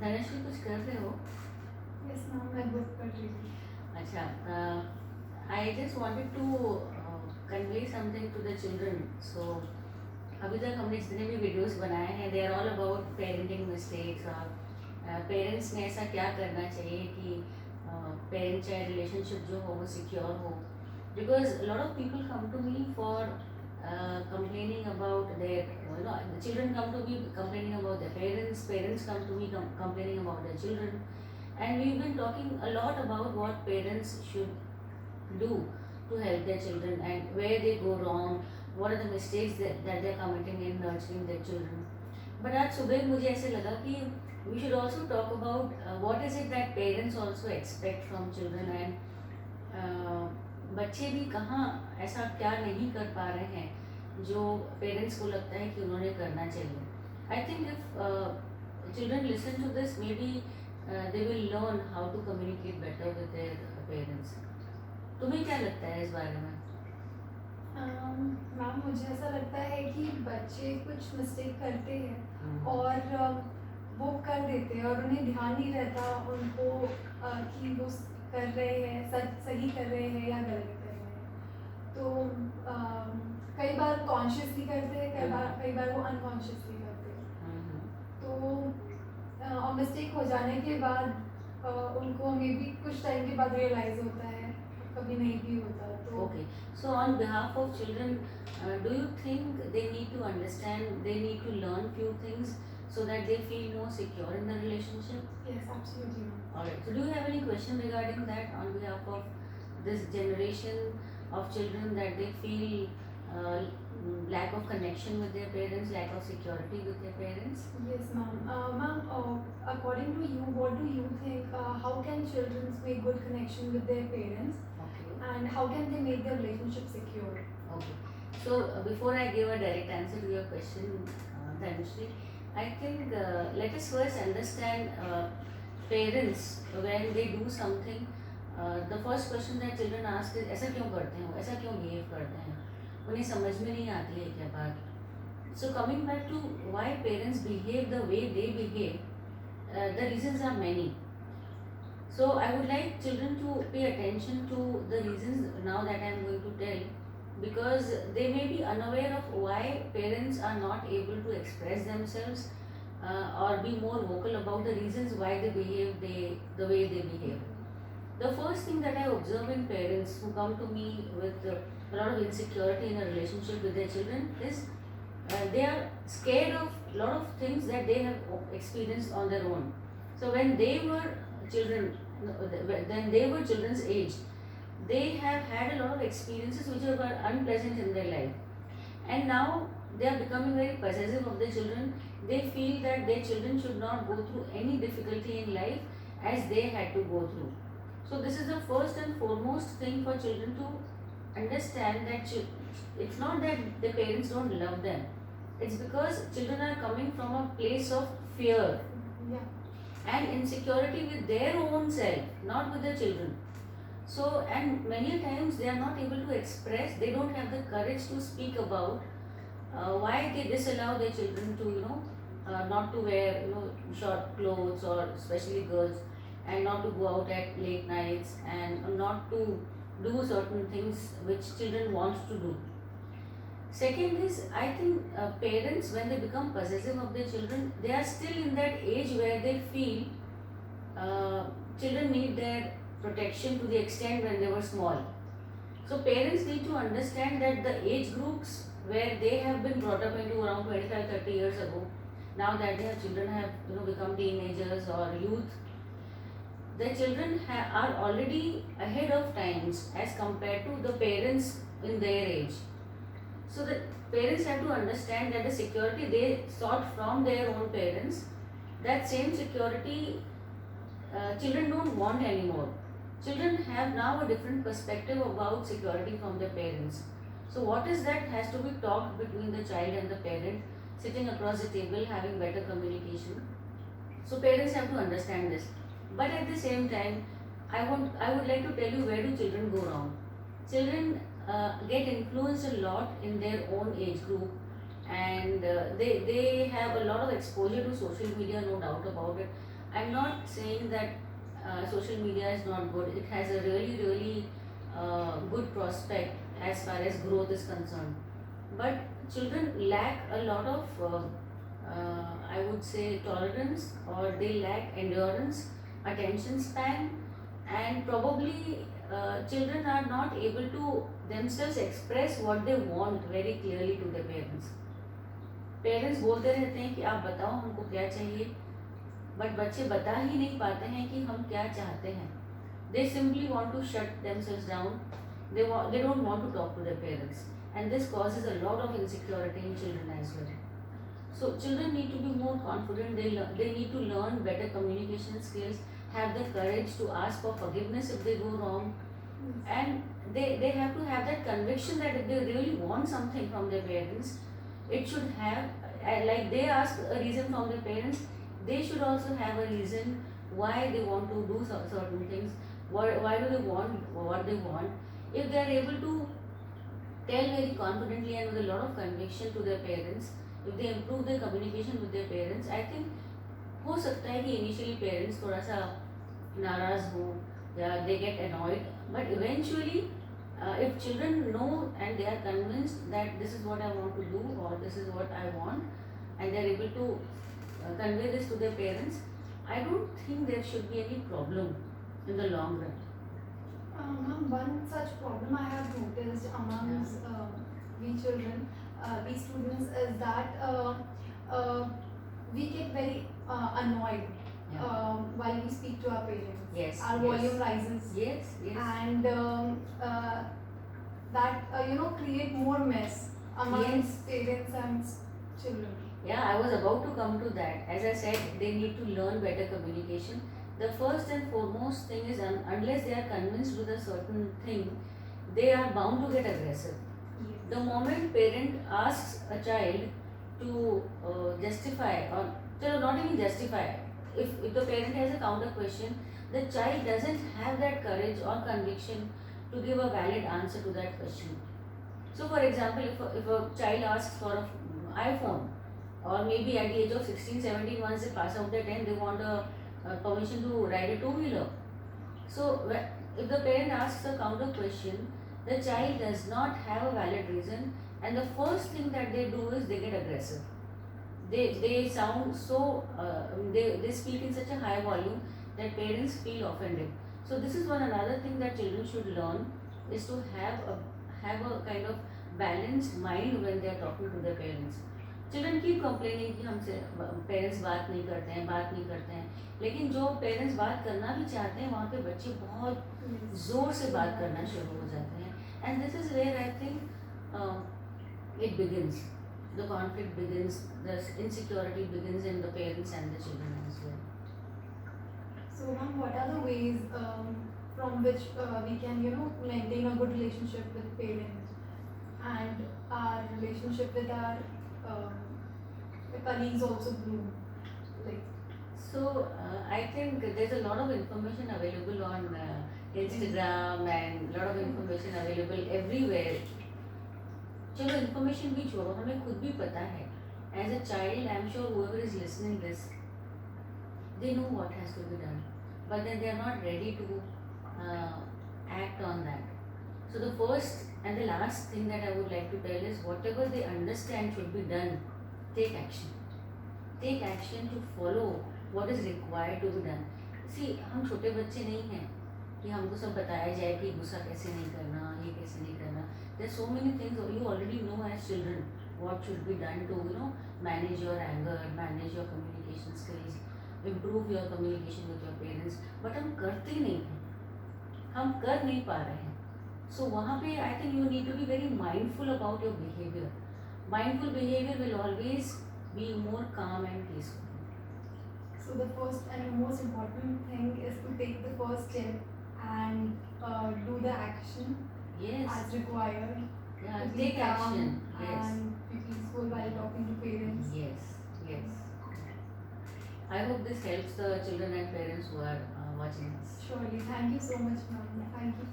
धनश्री कुछ कर रहे हो? यस मैम, मैं बुक पढ़ रही थी। अच्छा, I just wanted to convey something to the children. So अभी तक हमने जितने भी वीडियोस बनाए हैं, they are all about parenting mistakes और पेरेंट्स ने ऐसा क्या करना चाहिए कि पेरेंट चाइल्ड रिलेशनशिप जो हो वो सिक्योर हो. Because lot of people come to me for complaining about their, the children come to me complaining about their parents, parents come to me complaining about their children. And we've been talking a lot about what parents should do to help their children and where they go wrong, what are the mistakes that they're committing in nurturing their children. But आज सुबह मुझे ऐसे लगा कि we should also talk about what is it that parents also expect from children, and बच्चे भी कहाँ ऐसा क्या नहीं कर पा रहे हैं जो पेरेंट्स को लगता है कि उन्होंने करना चाहिए. I think if children listen to this, maybe they will learn how to communicate better with their parents. तुम्हें क्या लगता है इस बारे में? मैम, मुझे ऐसा लगता है कि बच्चे कुछ मिस्टेक करते हैं और वो कर देते हैं और उन्हें ध्यान नहीं रहता उनको कि वो कर रहे हैं, सही कर रहे हैं या गलत कर रहे हैं. तो कई बार कॉन्शियसली करते हैं, कई बार वो अनकॉन्शियसली करते हैं. तो और मिस्टेक हो जाने के बाद उनको मे बी कुछ टाइम के बाद रियलाइज़ होता है, कभी नहीं भी होता. तो Okay, so on behalf of children, do you think they need to understand, they need to learn few things so that they feel more secure in the relationship? yes, absolutely. Alright, so do you have any question regarding that on behalf of this generation of children, that they feel lack of connection with their parents, lack of security with their parents? Yes, ma'am. Ma'am, according to you, what do you think? How can children make good connection with their parents, Okay. and how can they make their relationship secure? Okay. So before I give a direct answer to your question, Dhanushree, I think let us first understand parents when they do something. The first question that children ask is ऐसा क्यों करते हैं वो, ऐसा क्यों behave करते हैं, उन्हें समझ में नहीं आती है क्या बात. So coming back to why parents behave the way they behave, the reasons are many. So I would like children to pay attention to the reasons now that I am going to tell, because they may be unaware of why parents are not able to express themselves or be more vocal about the reasons why they behave the way they behave. The first thing that I observe in parents who come to me with a lot of insecurity in a relationship with their children is they are scared of a lot of things that they have experienced on their own. So when they were children, when they were children's age, they have had a lot of experiences which were unpleasant in their life, and now they are becoming very possessive of their children. They feel that their children should not go through any difficulty in life as they had to go through. So this is the first and foremost thing for children to understand, that it's not that the parents don't love them, it's because children are coming from a place of fear Yeah. and insecurity with their own self, not with the children. So, and many times they are not able to express, they don't have the courage to speak about why they disallow their children to, not to wear, short clothes, or especially girls, and not to go out at late nights, and not to do certain things which children want to do. Second is, I think parents, when they become possessive of their children, they are still in that age where they feel children need their protection to the extent when they were small. So parents need to understand that the age groups where they have been brought up into around 25-30 years ago, now that their children have become teenagers or youth, the children are already ahead of times as compared to the parents in their age. So the parents have to understand that the security they sought from their own parents, that same security children don't want anymore. Children have now a different perspective about security from their parents. So what is that has to be talked between the child and the parent, sitting across the table, having better communication. So parents have to understand this. But at the same time, I would like to tell you, where do children go wrong. Children get influenced a lot in their own age group, and they have a lot of exposure to social media, no doubt about it. I'm not saying that social media is not good. It has a really, really good prospect as far as growth is concerned. But children lack a lot of, I would say, tolerance, or they lack endurance, attention span, and probably children are not able to themselves express what they want very clearly to their parents. Parents बोलते रहते हैं कि आप बताओ हमको क्या चाहिए, but बच्चे बता ही नहीं पाते हैं कि हम क्या चाहते हैं. They simply want to shut themselves down. They don't want to talk to their parents, and this causes a lot of insecurity in children as well. So children need to be more confident. They need to learn better communication skills, have the courage to ask for forgiveness if they go wrong, and they have to have that conviction that if they really want something from their parents, it should have, like they ask a reason from their parents, they should also have a reason why they want to do certain things, why do they want what they want. If they are able to tell very confidently and with a lot of conviction to their parents, if they improve their communication with their parents, I think हो सकता है कि initially parents थोड़ा सा नाराज़ हो या they get annoyed, but eventually if children know and they are convinced that this is what I want to do or this is what I want, and they are able to convey this to their parents, I don't think there should be any problem in the long run. Ma'am, one such problem I have noticed amongst we children, we students, is that we get very annoyed while we speak to our parents. Yes, Our yes. volume rises. Yes, yes. And that create more mess amongst parents and children. Yeah, I was about to come to that. As I said, they need to learn better communication. The first and foremost thing is, unless they are convinced with a certain thing, they are bound to get aggressive. Yes. The moment parent asks a child to justify, or not even justify, if the parent has a counter question, the child doesn't have that courage or conviction to give a valid answer to that question. So for example, if a child asks for an iPhone, or maybe at the age of 16, 17, once they pass out their 10, they want a permission to ride a two-wheeler. So if the parent asks a counter question, the child does not have a valid reason, and the first thing that they do is they get aggressive. They sound so, they speak in such a high volume that parents feel offended. So this is one another thing that children should learn, is to have a kind of balanced mind when they are talking to their parents. Children keep complaining कि हमसे parents बात नहीं करते हैं, लेकिन जो parents बात करना भी चाहते हैं वहाँ पे बच्चे बहुत ज़ोर से बात करना शुरू हो जाते हैं, and this is where I think it begins, the conflict begins, the insecurity begins in the parents and the children as well. So ma'am, what are the ways from which we can maintain a good relationship with parents and our relationship with our colleagues also bloom? Like, So I think there's a lot of information available on Instagram and a lot of information available everywhere. चलो information भी छोड़ो, हमें खुद भी पता है. As a child, I'm sure whoever is listening this, they know what has to be done, but then they are not ready to act on that. So the first and the last thing that I would like to tell is, whatever they understand should be done, take action. Take action to follow what is required to be done. See, हम छोटे बच्चे नहीं हैं कि हमको सब बताया जाए कि गुस्सा कैसे नहीं करना, ये कैसे नहीं करना. There are so many things you already know as children what should be done to manage your anger, manage your communication skills, improve your communication with your parents. But हम करते नहीं हैं, हम कर नहीं पा रहे हैं. So वहाँ पे I think you need to be very mindful about your behavior. Mindful behavior will always be more calm and peaceful. so the first and most important thing is to take the first step and do the action Yes. as required. Yeah. To be Take calm action. Yes. and be peaceful while talking to parents. Yes. Yes. I hope this helps the children and parents who are watching us. Surely. Thank you so much, ma'am. Thank you.